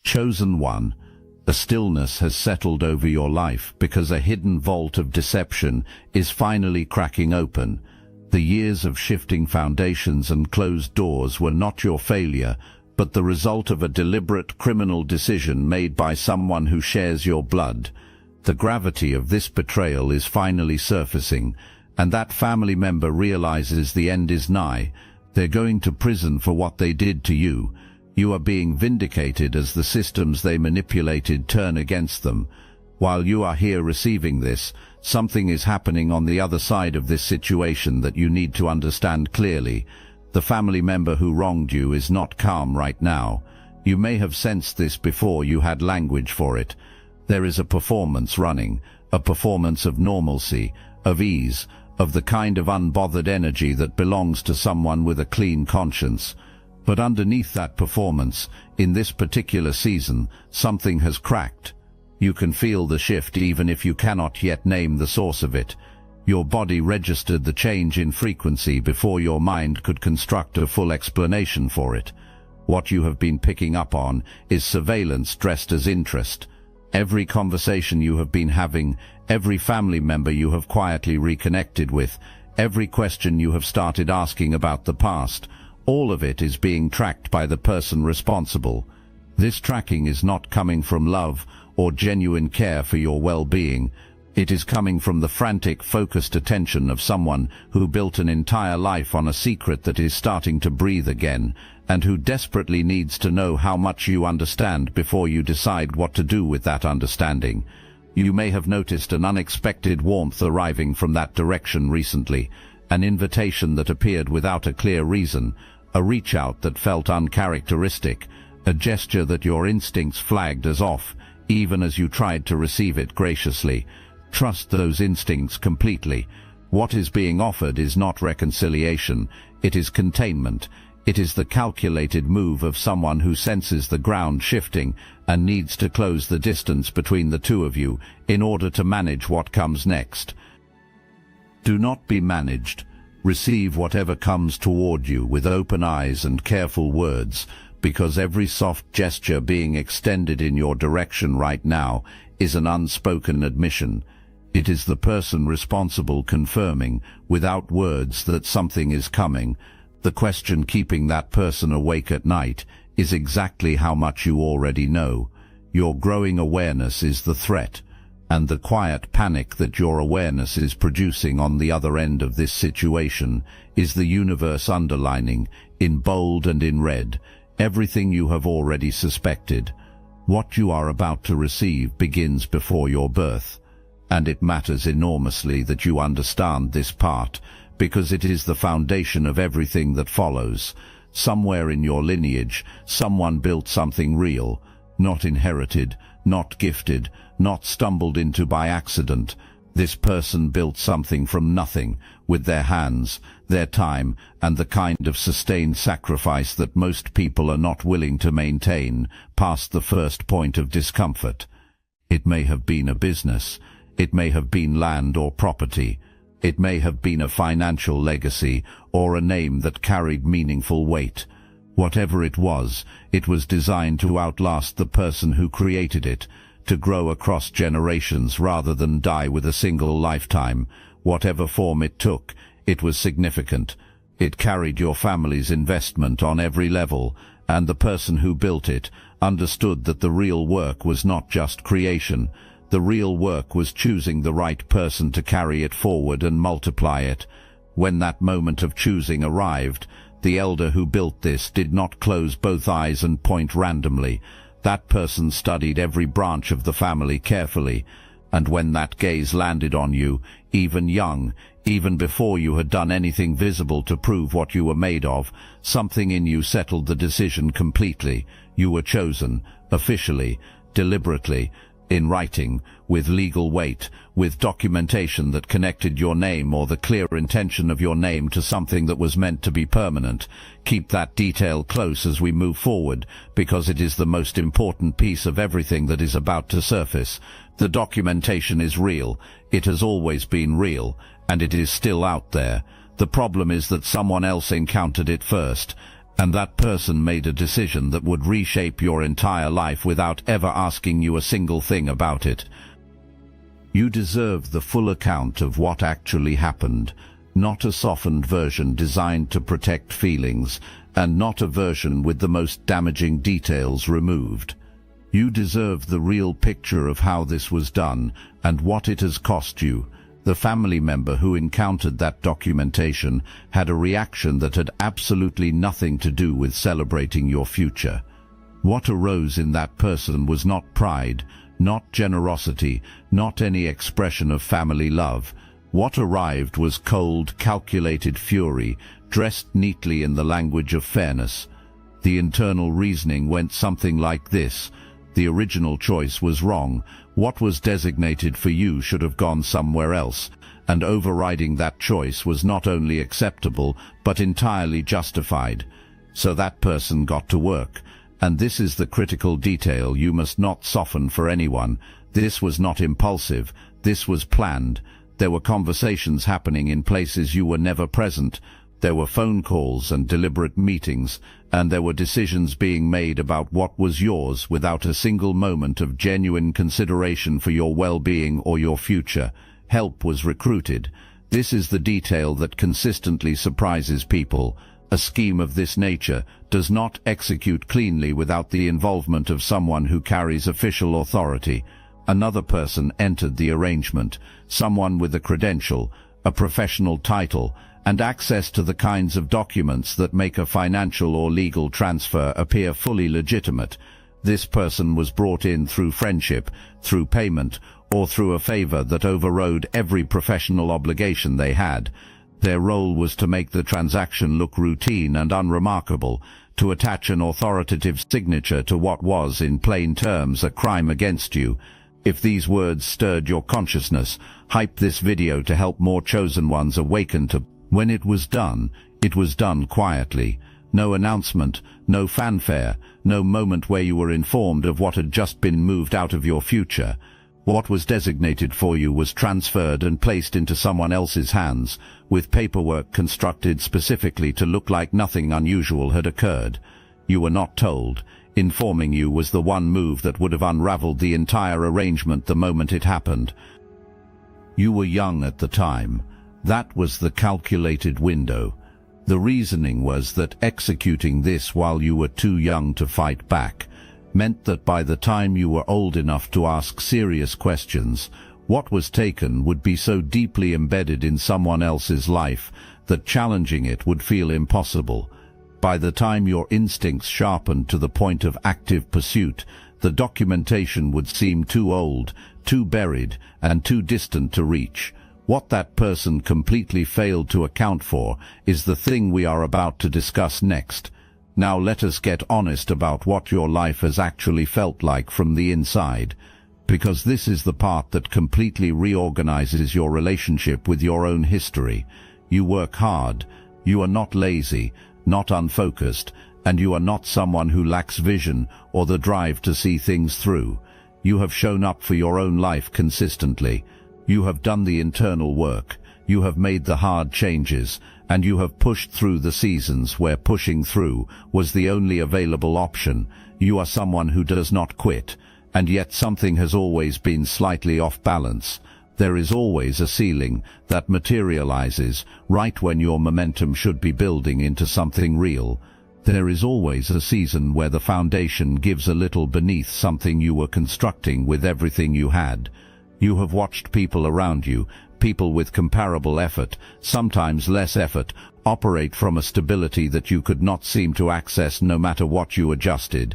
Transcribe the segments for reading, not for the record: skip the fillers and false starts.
Chosen one, a stillness has settled over your life because a hidden vault of deception is finally cracking open. The years of shifting foundations and closed doors were not your failure, but the result of a deliberate criminal decision made by someone who shares your blood. The gravity of this betrayal is finally surfacing, and that family member realizes the end is nigh. They're going to prison for what they did to you. You are being vindicated as the systems they manipulated turn against them. While you are here receiving this, something is happening on the other side of this situation that you need to understand clearly. The family member who wronged you is not calm right now. You may have sensed this before you had language for it. There is a performance running, a performance of normalcy, of ease, of the kind of unbothered energy that belongs to someone with a clean conscience. But underneath that performance, in this particular season, something has cracked. You can feel the shift even if you cannot yet name the source of it. Your body registered the change in frequency before your mind could construct a full explanation for it. What you have been picking up on is surveillance dressed as interest. Every conversation you have been having, every family member you have quietly reconnected with, every question you have started asking about the past, all of it is being tracked by the person responsible. This tracking is not coming from love or genuine care for your well-being. It is coming from the frantic, focused attention of someone who built an entire life on a secret that is starting to breathe again, and who desperately needs to know how much you understand before you decide what to do with that understanding. You may have noticed an unexpected warmth arriving from that direction recently, an invitation that appeared without a clear reason, a reach-out that felt uncharacteristic, a gesture that your instincts flagged as off, even as you tried to receive it graciously. Trust those instincts completely. What is being offered is not reconciliation, it is containment. It is the calculated move of someone who senses the ground shifting and needs to close the distance between the two of you in order to manage what comes next. Do not be managed. Receive whatever comes toward you with open eyes and careful words, because every soft gesture being extended in your direction right now is an unspoken admission. It is the person responsible confirming, without words, that something is coming. The question keeping that person awake at night is exactly how much you already know. Your growing awareness is the threat, and the quiet panic that your awareness is producing on the other end of this situation is the universe underlining, in bold and in red, everything you have already suspected. What you are about to receive begins before your birth, and it matters enormously that you understand this part, because it is the foundation of everything that follows. Somewhere in your lineage, someone built something real, not inherited, not gifted, not stumbled into by accident. This person built something from nothing, with their hands, their time, and the kind of sustained sacrifice that most people are not willing to maintain past the first point of discomfort. It may have been a business, it may have been land or property, it may have been a financial legacy or a name that carried meaningful weight. Whatever it was designed to outlast the person who created it, to grow across generations rather than die with a single lifetime. Whatever form it took, it was significant. It carried your family's investment on every level, and the person who built it understood that the real work was not just creation. The real work was choosing the right person to carry it forward and multiply it. When that moment of choosing arrived, the elder who built this did not close both eyes and point randomly. That person studied every branch of the family carefully, and when that gaze landed on you, even young, even before you had done anything visible to prove what you were made of, something in you settled the decision completely. You were chosen, officially, deliberately, in writing, with legal weight, with documentation that connected your name or the clear intention of your name to something that was meant to be permanent. Keep that detail close as we move forward, because it is the most important piece of everything that is about to surface. The documentation is real, it has always been real, and it is still out there. The problem is that someone else encountered it first, And that person made a decision that would reshape your entire life without ever asking you a single thing about it. You deserve the full account of what actually happened, not a softened version designed to protect feelings, and not a version with the most damaging details removed. You deserve the real picture of how this was done and what it has cost you. The family member who encountered that documentation had a reaction that had absolutely nothing to do with celebrating your future. What arose in that person was not pride, not generosity, not any expression of family love. What arrived was cold, calculated fury, dressed neatly in the language of fairness. The internal reasoning went something like this: the original choice was wrong. What was designated for you should have gone somewhere else, and overriding that choice was not only acceptable, but entirely justified. So that person got to work. And this is the critical detail you must not soften for anyone. This was not impulsive. This was planned. There were conversations happening in places you were never present. There were phone calls and deliberate meetings, and there were decisions being made about what was yours without a single moment of genuine consideration for your well-being or your future. Help was recruited. This is the detail that consistently surprises people. A scheme of this nature does not execute cleanly without the involvement of someone who carries official authority. Another person entered the arrangement, someone with a credential, a professional title, and access to the kinds of documents that make a financial or legal transfer appear fully legitimate. This person was brought in through friendship, through payment, or through a favor that overrode every professional obligation they had. Their role was to make the transaction look routine and unremarkable, to attach an authoritative signature to what was, in plain terms, a crime against you. If these words stirred your consciousness, hype this video to help more chosen ones awaken to. When it was done quietly. No announcement, no fanfare, no moment where you were informed of what had just been moved out of your future. What was designated for you was transferred and placed into someone else's hands, with paperwork constructed specifically to look like nothing unusual had occurred. You were not told. Informing you was the one move that would have unraveled the entire arrangement the moment it happened. You were young at the time. That was the calculated window. The reasoning was that executing this while you were too young to fight back meant that by the time you were old enough to ask serious questions, what was taken would be so deeply embedded in someone else's life that challenging it would feel impossible. By the time your instincts sharpened to the point of active pursuit, the documentation would seem too old, too buried, and too distant to reach. What that person completely failed to account for is the thing we are about to discuss next. Now let us get honest about what your life has actually felt like from the inside, because this is the part that completely reorganizes your relationship with your own history. You work hard, you are not lazy, not unfocused, and you are not someone who lacks vision or the drive to see things through. You have shown up for your own life consistently. You have done the internal work, you have made the hard changes, and you have pushed through the seasons where pushing through was the only available option. You are someone who does not quit, and yet something has always been slightly off balance. There is always a ceiling that materializes right when your momentum should be building into something real. There is always a season where the foundation gives a little beneath something you were constructing with everything you had. You have watched people around you, people with comparable effort, sometimes less effort, operate from a stability that you could not seem to access no matter what you adjusted.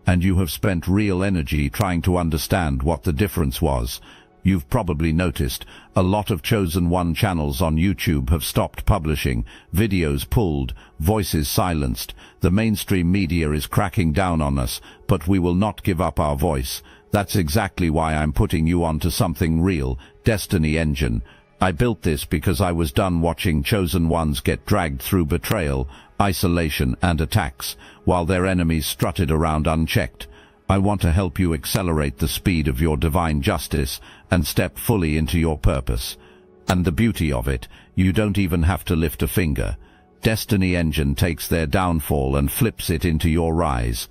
And you have spent real energy trying to understand what the difference was. You've probably noticed a lot of chosen one channels on YouTube have stopped publishing, videos pulled, voices silenced. The mainstream media is cracking down on us, but we will not give up our voice. That's exactly why I'm putting you onto something real, Destiny Engine. I built this because I was done watching chosen ones get dragged through betrayal, isolation, and attacks, while their enemies strutted around unchecked. I want to help you accelerate the speed of your divine justice and step fully into your purpose. And the beauty of it, you don't even have to lift a finger. Destiny Engine takes their downfall and flips it into your rise.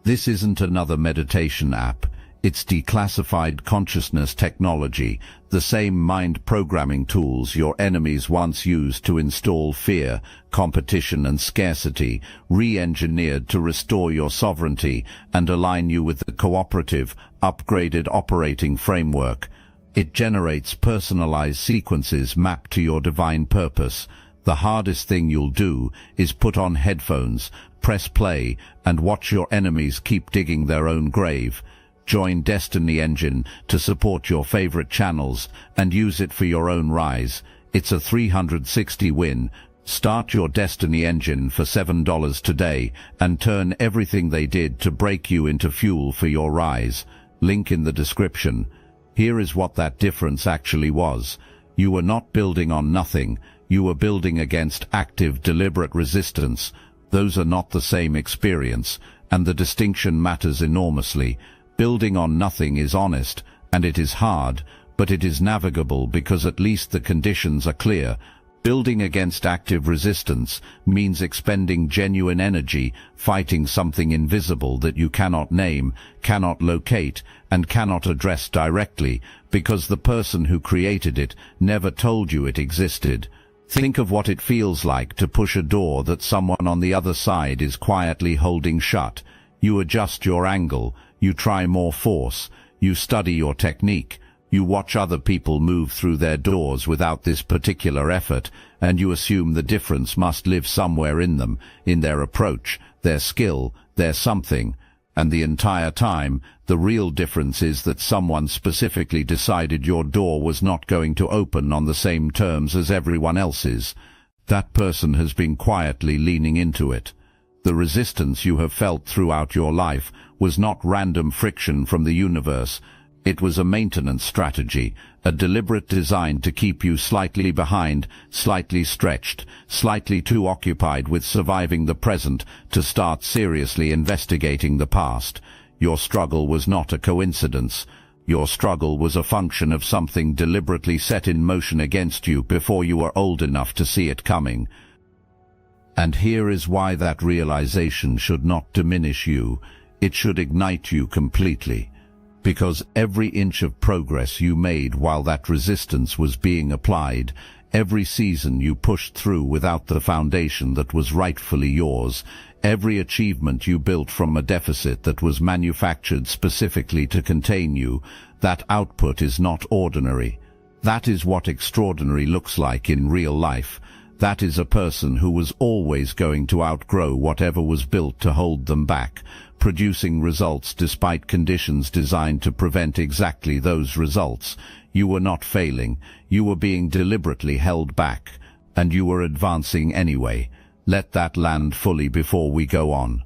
This isn't another meditation app. It's declassified consciousness technology, the same mind programming tools your enemies once used to install fear, competition and scarcity, re-engineered to restore your sovereignty and align you with the cooperative, upgraded operating framework. It generates personalized sequences mapped to your divine purpose. The hardest thing you'll do is put on headphones, press play, and watch your enemies keep digging their own grave. Join Destiny Engine to support your favorite channels and use it for your own rise. It's a 360 win. Start your Destiny Engine for $7 today and turn everything they did to break you into fuel for your rise. Link in the description. Here is what that difference actually was. You were not building on nothing. You were building against active, deliberate resistance. Those are not the same experience, and the distinction matters enormously. Building on nothing is honest, and it is hard, but it is navigable because at least the conditions are clear. Building against active resistance means expending genuine energy, fighting something invisible that you cannot name, cannot locate, and cannot address directly, because the person who created it never told you it existed. Think of what it feels like to push a door that someone on the other side is quietly holding shut. You adjust your angle, you try more force, you study your technique, you watch other people move through their doors without this particular effort, and you assume the difference must live somewhere in them, in their approach, their skill, their something. And the entire time, the real difference is that someone specifically decided your door was not going to open on the same terms as everyone else's. That person has been quietly leaning into it. The resistance you have felt throughout your life was not random friction from the universe. It was a maintenance strategy, a deliberate design to keep you slightly behind, slightly stretched, slightly too occupied with surviving the present to start seriously investigating the past. Your struggle was not a coincidence. Your struggle was a function of something deliberately set in motion against you before you were old enough to see it coming. And here is why that realization should not diminish you. It should ignite you completely. Because every inch of progress you made while that resistance was being applied, every season you pushed through without the foundation that was rightfully yours, every achievement you built from a deficit that was manufactured specifically to contain you, that output is not ordinary. That is what extraordinary looks like in real life. That is a person who was always going to outgrow whatever was built to hold them back, producing results despite conditions designed to prevent exactly those results. You were not failing, you were being deliberately held back, and you were advancing anyway. Let that land fully before we go on.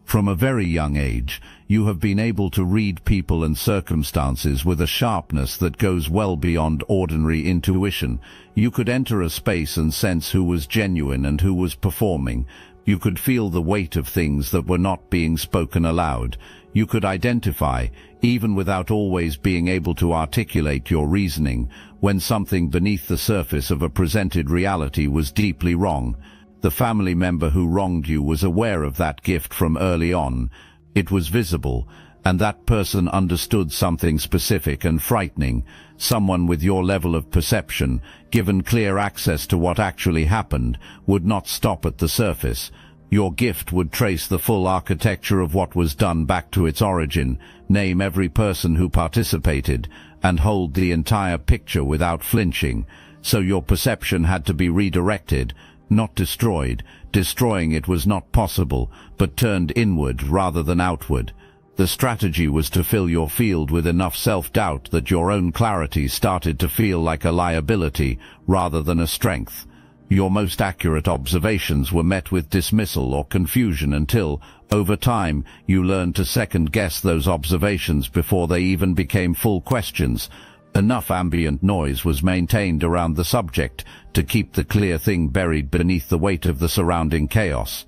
From a very young age, you have been able to read people and circumstances with a sharpness that goes well beyond ordinary intuition. You could enter a space and sense who was genuine and who was performing. You could feel the weight of things that were not being spoken aloud. You could identify, even without always being able to articulate your reasoning, when something beneath the surface of a presented reality was deeply wrong. The family member who wronged you was aware of that gift from early on. It was visible, and that person understood something specific and frightening. Someone with your level of perception, given clear access to what actually happened, would not stop at the surface. Your gift would trace the full architecture of what was done back to its origin, name every person who participated, and hold the entire picture without flinching. So your perception had to be redirected, not destroyed. Destroying it was not possible, but turned inward rather than outward. The strategy was to fill your field with enough self-doubt that your own clarity started to feel like a liability rather than a strength. Your most accurate observations were met with dismissal or confusion until, over time, you learned to second-guess those observations before they even became full questions. Enough ambient noise was maintained around the subject to keep the clear thing buried beneath the weight of the surrounding chaos.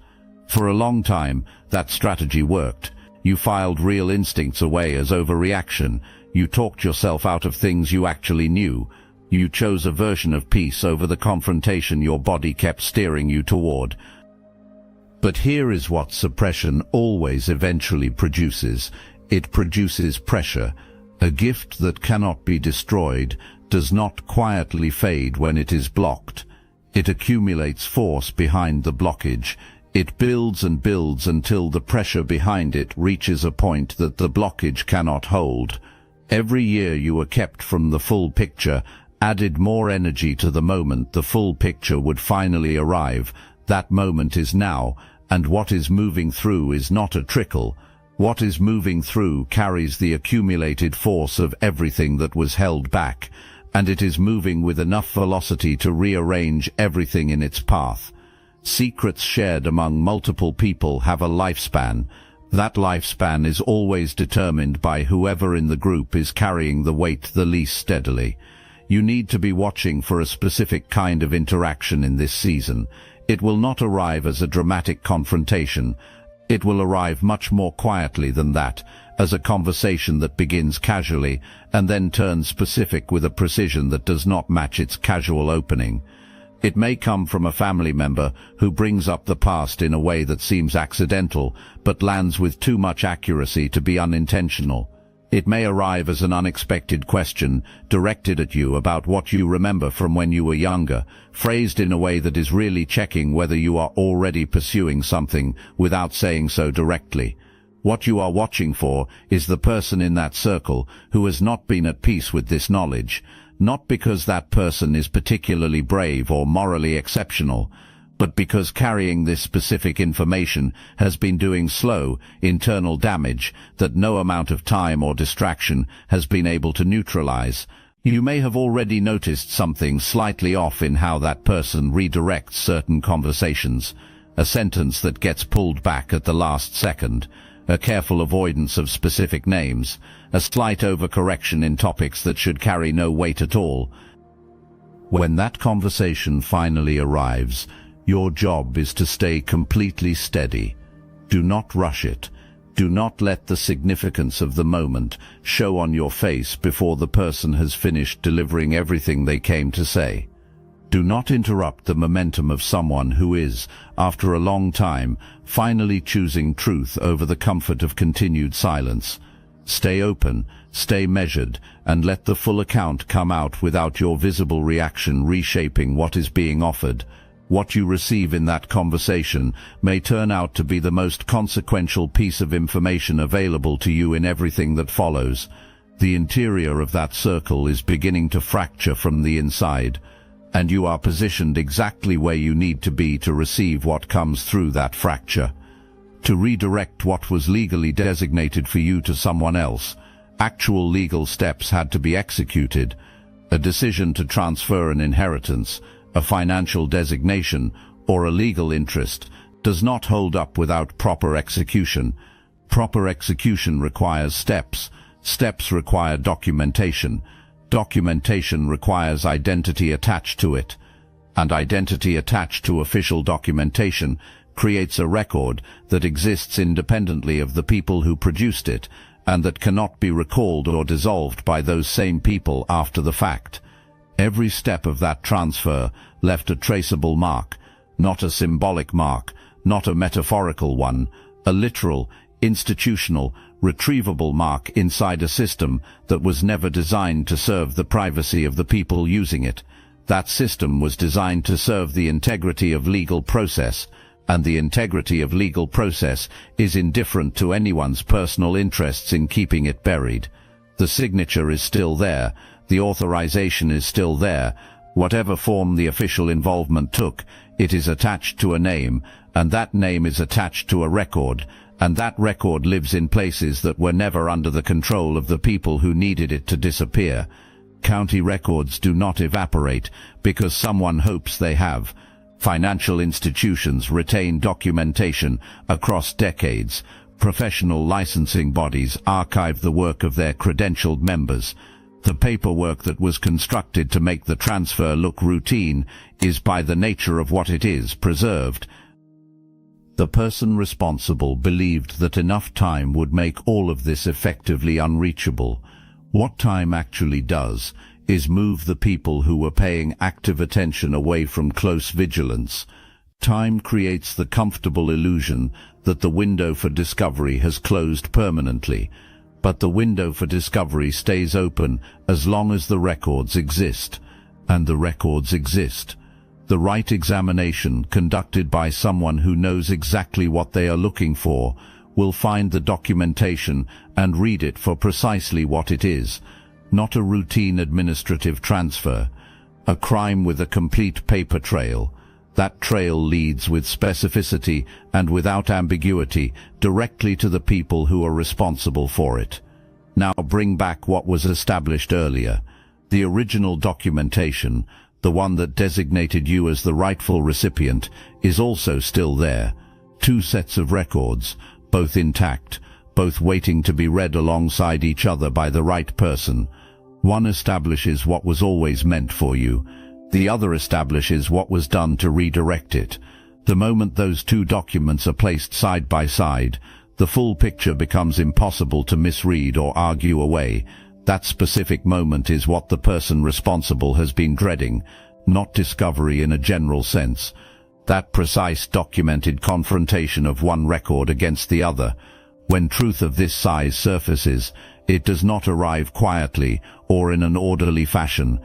For a long time, that strategy worked. You filed real instincts away as overreaction. You talked yourself out of things you actually knew. You chose a version of peace over the confrontation your body kept steering you toward. But here is what suppression always eventually produces. It produces pressure. A gift that cannot be destroyed does not quietly fade when it is blocked. It accumulates force behind the blockage. It builds and builds until the pressure behind it reaches a point that the blockage cannot hold. Every year you were kept from the full picture, added more energy to the moment the full picture would finally arrive. That moment is now, and what is moving through is not a trickle. What is moving through carries the accumulated force of everything that was held back, and it is moving with enough velocity to rearrange everything in its path. Secrets shared among multiple people have a lifespan. That lifespan is always determined by whoever in the group is carrying the weight the least steadily. You need to be watching for a specific kind of interaction in this season. It will not arrive as a dramatic confrontation. It will arrive much more quietly than that, as a conversation that begins casually and then turns specific with a precision that does not match its casual opening. It may come from a family member who brings up the past in a way that seems accidental, but lands with too much accuracy to be unintentional. It may arrive as an unexpected question directed at you about what you remember from when you were younger, phrased in a way that is really checking whether you are already pursuing something without saying so directly. What you are watching for is the person in that circle who has not been at peace with this knowledge, not because that person is particularly brave or morally exceptional, but because carrying this specific information has been doing slow, internal damage that no amount of time or distraction has been able to neutralize. You may have already noticed something slightly off in how that person redirects certain conversations, a sentence that gets pulled back at the last second, a careful avoidance of specific names, a slight overcorrection in topics that should carry no weight at all. When that conversation finally arrives, your job is to stay completely steady. Do not rush it. Do not let the significance of the moment show on your face before the person has finished delivering everything they came to say. Do not interrupt the momentum of someone who is, after a long time, finally choosing truth over the comfort of continued silence. Stay open, stay measured, and let the full account come out without your visible reaction reshaping what is being offered. What you receive in that conversation may turn out to be the most consequential piece of information available to you in everything that follows. The interior of that circle is beginning to fracture from the inside, and you are positioned exactly where you need to be to receive what comes through that fracture. To redirect what was legally designated for you to someone else, actual legal steps had to be executed. A decision to transfer an inheritance, a financial designation, or a legal interest does not hold up without proper execution. Proper execution requires steps. Steps require documentation. Documentation requires identity attached to it. And identity attached to official documentation creates a record that exists independently of the people who produced it, and that cannot be recalled or dissolved by those same people after the fact. Every step of that transfer left a traceable mark, not a symbolic mark, not a metaphorical one, a literal, institutional, retrievable mark inside a system that was never designed to serve the privacy of the people using it. That system was designed to serve the integrity of legal process, and the integrity of legal process is indifferent to anyone's personal interests in keeping it buried. The signature is still there, the authorization is still there. Whatever form the official involvement took, it is attached to a name, and that name is attached to a record, and that record lives in places that were never under the control of the people who needed it to disappear. County records do not evaporate because someone hopes they have. Financial institutions retain documentation across decades. Professional licensing bodies archive the work of their credentialed members. The paperwork that was constructed to make the transfer look routine is, by the nature of what it is, preserved. The person responsible believed that enough time would make all of this effectively unreachable. What time actually does is move the people who were paying active attention away from close vigilance. Time creates the comfortable illusion that the window for discovery has closed permanently, but the window for discovery stays open as long as the records exist, and the records exist. The right examination, conducted by someone who knows exactly what they are looking for, will find the documentation and read it for precisely what it is, not a routine administrative transfer, a crime with a complete paper trail. That trail leads with specificity and without ambiguity directly to the people who are responsible for it. Now bring back what was established earlier. The original documentation, the one that designated you as the rightful recipient, is also still there. Two sets of records, both intact, both waiting to be read alongside each other by the right person. One establishes what was always meant for you. The other establishes what was done to redirect it. The moment those two documents are placed side by side, the full picture becomes impossible to misread or argue away. That specific moment is what the person responsible has been dreading, not discovery in a general sense. That precise documented confrontation of one record against the other. When truth of this size surfaces, it does not arrive quietly or in an orderly fashion.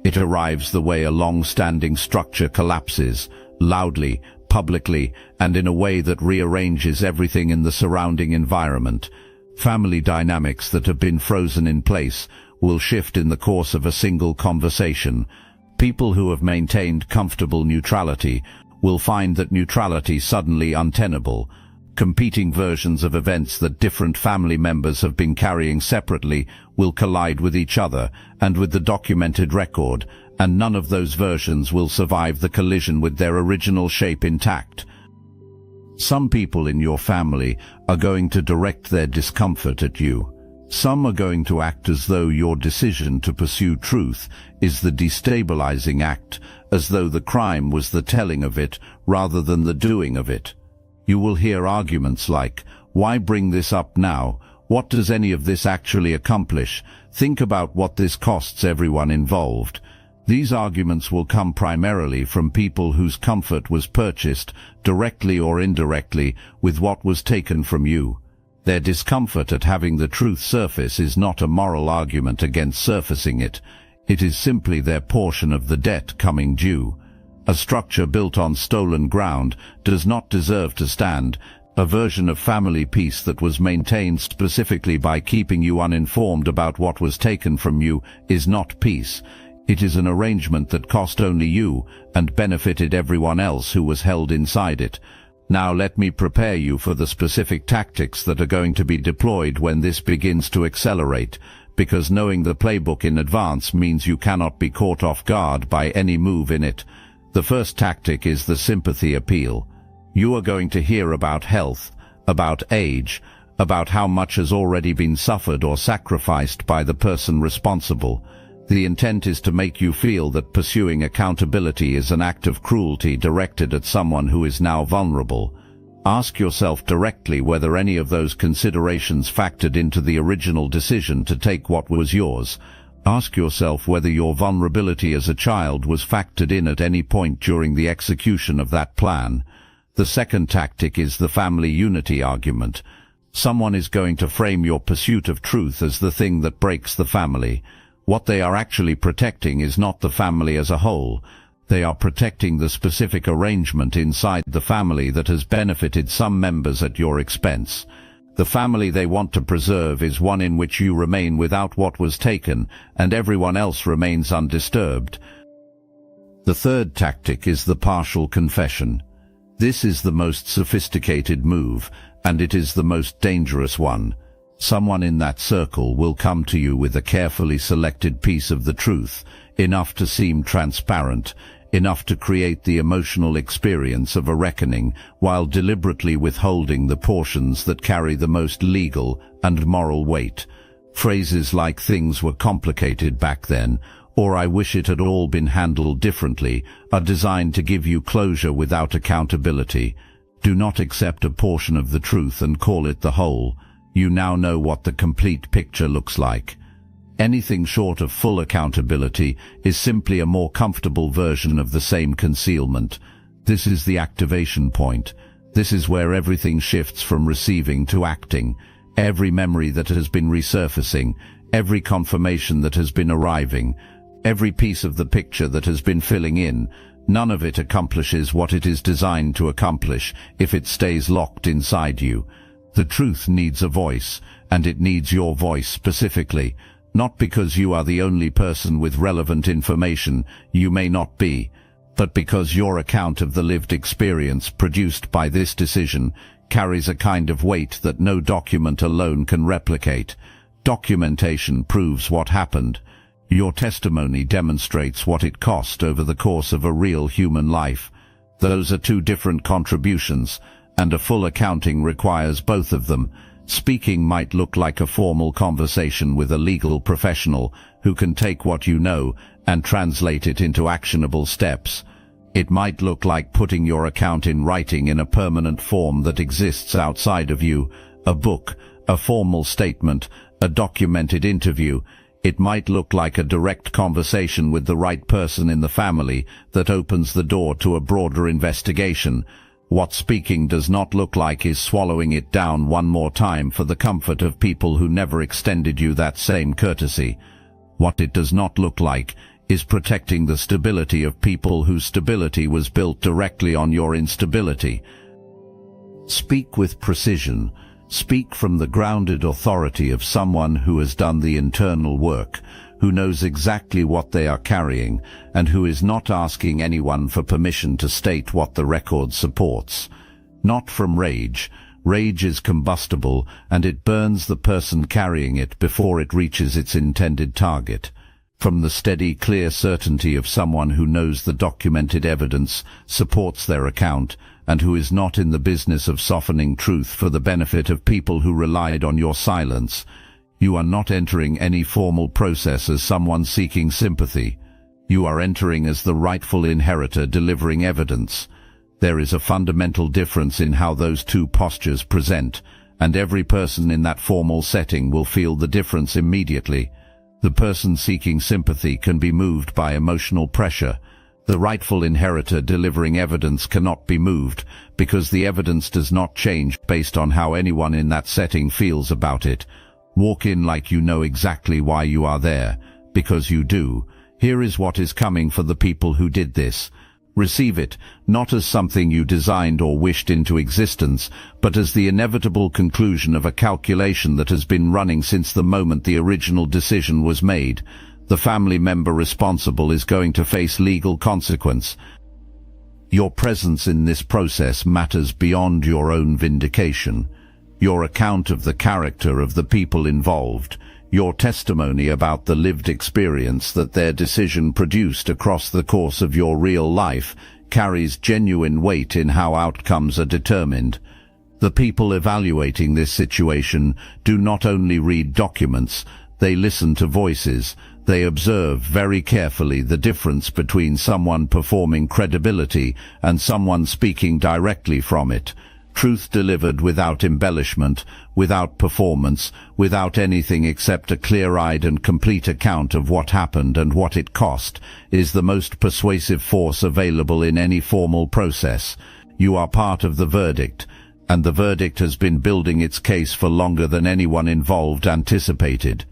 It arrives the way a long-standing structure collapses, loudly, publicly, and in a way that rearranges everything in the surrounding environment. Family dynamics that have been frozen in place will shift in the course of a single conversation. People who have maintained comfortable neutrality will find that neutrality suddenly untenable. Competing versions of events that different family members have been carrying separately will collide with each other and with the documented record, and none of those versions will survive the collision with their original shape intact. Some people in your family are going to direct their discomfort at you. Some are going to act as though your decision to pursue truth is the destabilizing act, as though the crime was the telling of it rather than the doing of it. You will hear arguments like, "Why bring this up now? What does any of this actually accomplish? Think about what this costs everyone involved." These arguments will come primarily from people whose comfort was purchased, directly or indirectly, with what was taken from you. Their discomfort at having the truth surface is not a moral argument against surfacing it. It is simply their portion of the debt coming due. A structure built on stolen ground does not deserve to stand. A version of family peace that was maintained specifically by keeping you uninformed about what was taken from you is not peace. It is an arrangement that cost only you and benefited everyone else who was held inside it. Now let me prepare you for the specific tactics that are going to be deployed when this begins to accelerate, because knowing the playbook in advance means you cannot be caught off guard by any move in it. The first tactic is the sympathy appeal. You are going to hear about health, about age, about how much has already been suffered or sacrificed by the person responsible. The intent is to make you feel that pursuing accountability is an act of cruelty directed at someone who is now vulnerable. Ask yourself directly whether any of those considerations factored into the original decision to take what was yours. Ask yourself whether your vulnerability as a child was factored in at any point during the execution of that plan. The second tactic is the family unity argument. Someone is going to frame your pursuit of truth as the thing that breaks the family. What they are actually protecting is not the family as a whole. They are protecting the specific arrangement inside the family that has benefited some members at your expense. The family they want to preserve is one in which you remain without what was taken and everyone else remains undisturbed. The third tactic is the partial confession. This is the most sophisticated move, and it is the most dangerous one. Someone in that circle will come to you with a carefully selected piece of the truth, enough to seem transparent, enough to create the emotional experience of a reckoning, while deliberately withholding the portions that carry the most legal and moral weight. Phrases like "things were complicated back then," or "I wish it had all been handled differently," are designed to give you closure without accountability. Do not accept a portion of the truth and call it the whole. You now know what the complete picture looks like. Anything short of full accountability is simply a more comfortable version of the same concealment. This is the activation point. This is where everything shifts from receiving to acting. Every memory that has been resurfacing, every confirmation that has been arriving, every piece of the picture that has been filling in, none of it accomplishes what it is designed to accomplish if it stays locked inside you. The truth needs a voice, and it needs your voice specifically. Not because you are the only person with relevant information, you may not be, but because your account of the lived experience produced by this decision carries a kind of weight that no document alone can replicate. Documentation proves what happened. Your testimony demonstrates what it cost over the course of a real human life. Those are two different contributions, and a full accounting requires both of them. Speaking might look like a formal conversation with a legal professional who can take what you know and translate it into actionable steps. It might look like putting your account in writing in a permanent form that exists outside of you, a book, a formal statement, a documented interview. It might look like a direct conversation with the right person in the family that opens the door to a broader investigation. What speaking does not look like is swallowing it down one more time for the comfort of people who never extended you that same courtesy. What it does not look like is protecting the stability of people whose stability was built directly on your instability. Speak with precision. Speak from the grounded authority of someone who has done the internal work, who knows exactly what they are carrying, and who is not asking anyone for permission to state what the record supports. Not from rage. Rage is combustible, and it burns the person carrying it before it reaches its intended target. From the steady, clear certainty of someone who knows the documented evidence, supports their account, and who is not in the business of softening truth for the benefit of people who relied on your silence. You are not entering any formal process as someone seeking sympathy. You are entering as the rightful inheritor delivering evidence. There is a fundamental difference in how those two postures present, and every person in that formal setting will feel the difference immediately. The person seeking sympathy can be moved by emotional pressure. The rightful inheritor delivering evidence cannot be moved, because the evidence does not change based on how anyone in that setting feels about it. Walk in like you know exactly why you are there, because you do. Here is what is coming for the people who did this. Receive it, not as something you designed or wished into existence, but as the inevitable conclusion of a calculation that has been running since the moment the original decision was made. The family member responsible is going to face legal consequence. Your presence in this process matters beyond your own vindication. Your account of the character of the people involved, your testimony about the lived experience that their decision produced across the course of your real life, carries genuine weight in how outcomes are determined. The people evaluating this situation do not only read documents, they listen to voices. They observe very carefully the difference between someone performing credibility and someone speaking directly from it. Truth delivered without embellishment, without performance, without anything except a clear-eyed and complete account of what happened and what it cost, is the most persuasive force available in any formal process. You are part of the verdict, and the verdict has been building its case for longer than anyone involved anticipated.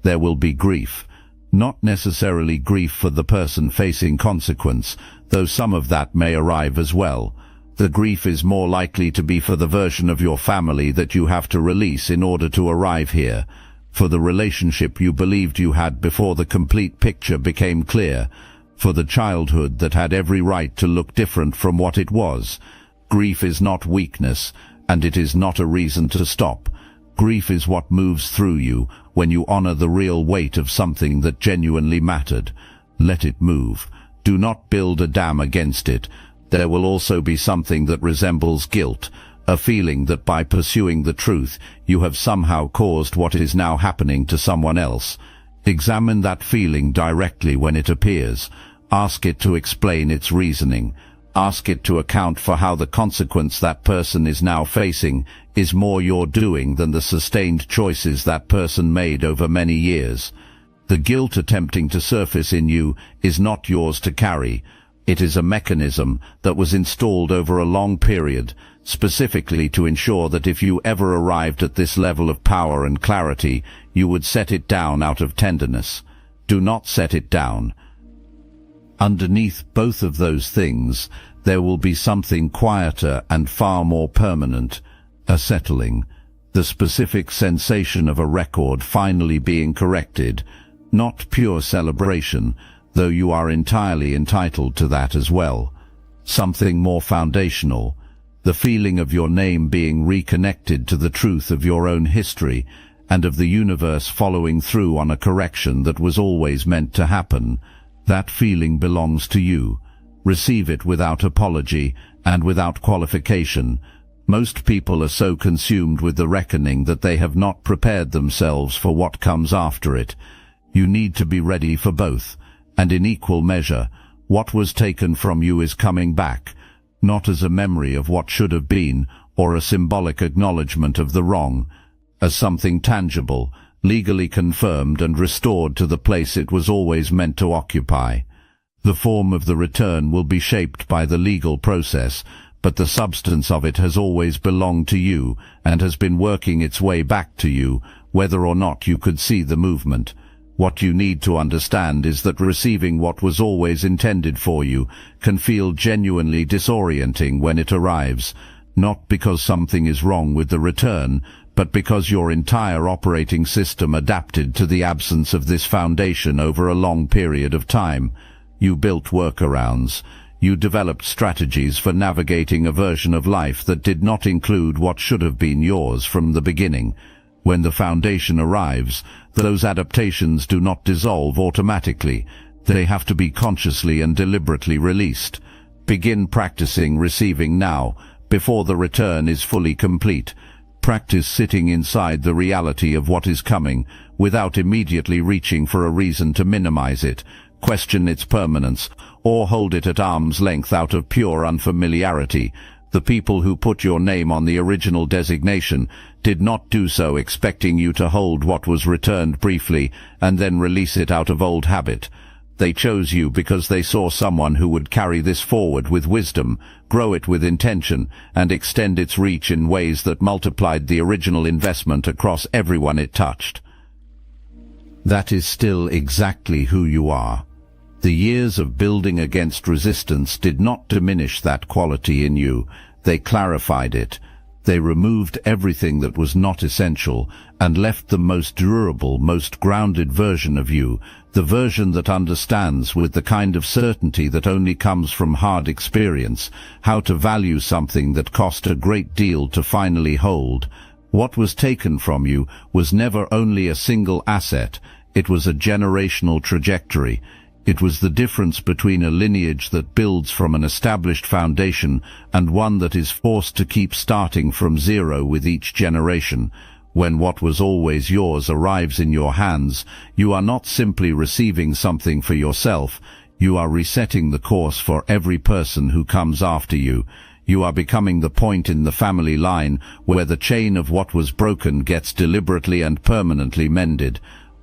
There will be grief. Not necessarily grief for the person facing consequence, though some of that may arrive as well. The grief is more likely to be for the version of your family that you have to release in order to arrive here, for the relationship you believed you had before the complete picture became clear, for the childhood that had every right to look different from what it was. Grief is not weakness, and it is not a reason to stop. Grief is what moves through you when you honor the real weight of something that genuinely mattered. Let it move. Do not build a dam against it. There will also be something that resembles guilt, a feeling that by pursuing the truth, you have somehow caused what is now happening to someone else. Examine that feeling directly when it appears. Ask it to explain its reasoning. Ask it to account for how the consequence that person is now facing is more your doing than the sustained choices that person made over many years. The guilt attempting to surface in you is not yours to carry. It is a mechanism that was installed over a long period, specifically to ensure that if you ever arrived at this level of power and clarity, you would set it down out of tenderness. Do not set it down. Underneath both of those things, there will be something quieter and far more permanent, a settling, the specific sensation of a record finally being corrected, not pure celebration, though you are entirely entitled to that as well. Something more foundational, the feeling of your name being reconnected to the truth of your own history and of the universe following through on a correction that was always meant to happen. That feeling belongs to you. Receive it without apology and without qualification. Most people are so consumed with the reckoning that they have not prepared themselves for what comes after it. You need to be ready for both, and in equal measure, what was taken from you is coming back, not as a memory of what should have been or a symbolic acknowledgement of the wrong, as something tangible, legally confirmed and restored to the place it was always meant to occupy. The form of the return will be shaped by the legal process, but the substance of it has always belonged to you and has been working its way back to you, whether or not you could see the movement. What you need to understand is that receiving what was always intended for you can feel genuinely disorienting when it arrives, not because something is wrong with the return, but because your entire operating system adapted to the absence of this foundation over a long period of time. You built workarounds. You developed strategies for navigating a version of life that did not include what should have been yours from the beginning. When the foundation arrives, those adaptations do not dissolve automatically. They have to be consciously and deliberately released. Begin practicing receiving now, before the return is fully complete. Practice sitting inside the reality of what is coming, without immediately reaching for a reason to minimize it, question its permanence, or hold it at arm's length out of pure unfamiliarity. The people who put your name on the original designation did not do so expecting you to hold what was returned briefly and then release it out of old habit. They chose you because they saw someone who would carry this forward with wisdom, grow it with intention, and extend its reach in ways that multiplied the original investment across everyone it touched. That is still exactly who you are. The years of building against resistance did not diminish that quality in you. They clarified it. They removed everything that was not essential and left the most durable, most grounded version of you, the version that understands with the kind of certainty that only comes from hard experience, how to value something that cost a great deal to finally hold. What was taken from you was never only a single asset, it was a generational trajectory. It was the difference between a lineage that builds from an established foundation and one that is forced to keep starting from zero with each generation. When what was always yours arrives in your hands, you are not simply receiving something for yourself, you are resetting the course for every person who comes after you. You are becoming the point in the family line where the chain of what was broken gets deliberately and permanently mended.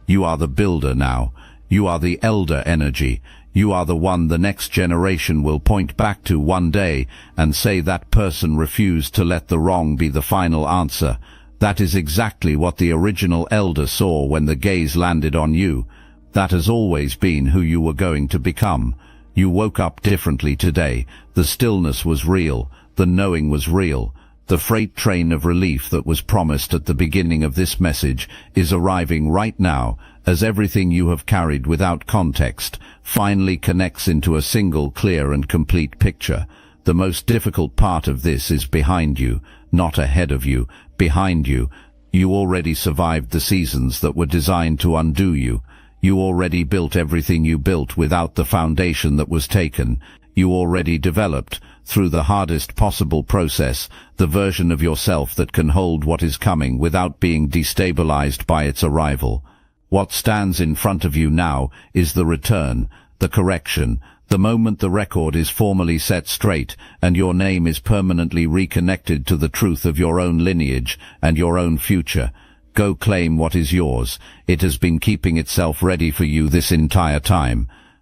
You are the builder now. You are the elder energy. You are the one the next generation will point back to one day and say that person refused to let the wrong be the final answer. That is exactly what the original elder saw when the gaze landed on you. That has always been who you were going to become. You woke up differently today. The stillness was real. The knowing was real. The freight train of relief that was promised at the beginning of this message is arriving right now, as everything you have carried without context finally connects into a single clear and complete picture. The most difficult part of this is behind you, not ahead of you, behind you. You already survived the seasons that were designed to undo you. You already built everything you built without the foundation that was taken. You already developed, through the hardest possible process, the version of yourself that can hold what is coming without being destabilized by its arrival. What stands in front of you now is the return, the correction, the moment the record is formally set straight and your name is permanently reconnected to the truth of your own lineage and your own future. Go claim what is yours. It has been keeping itself ready for you this entire time.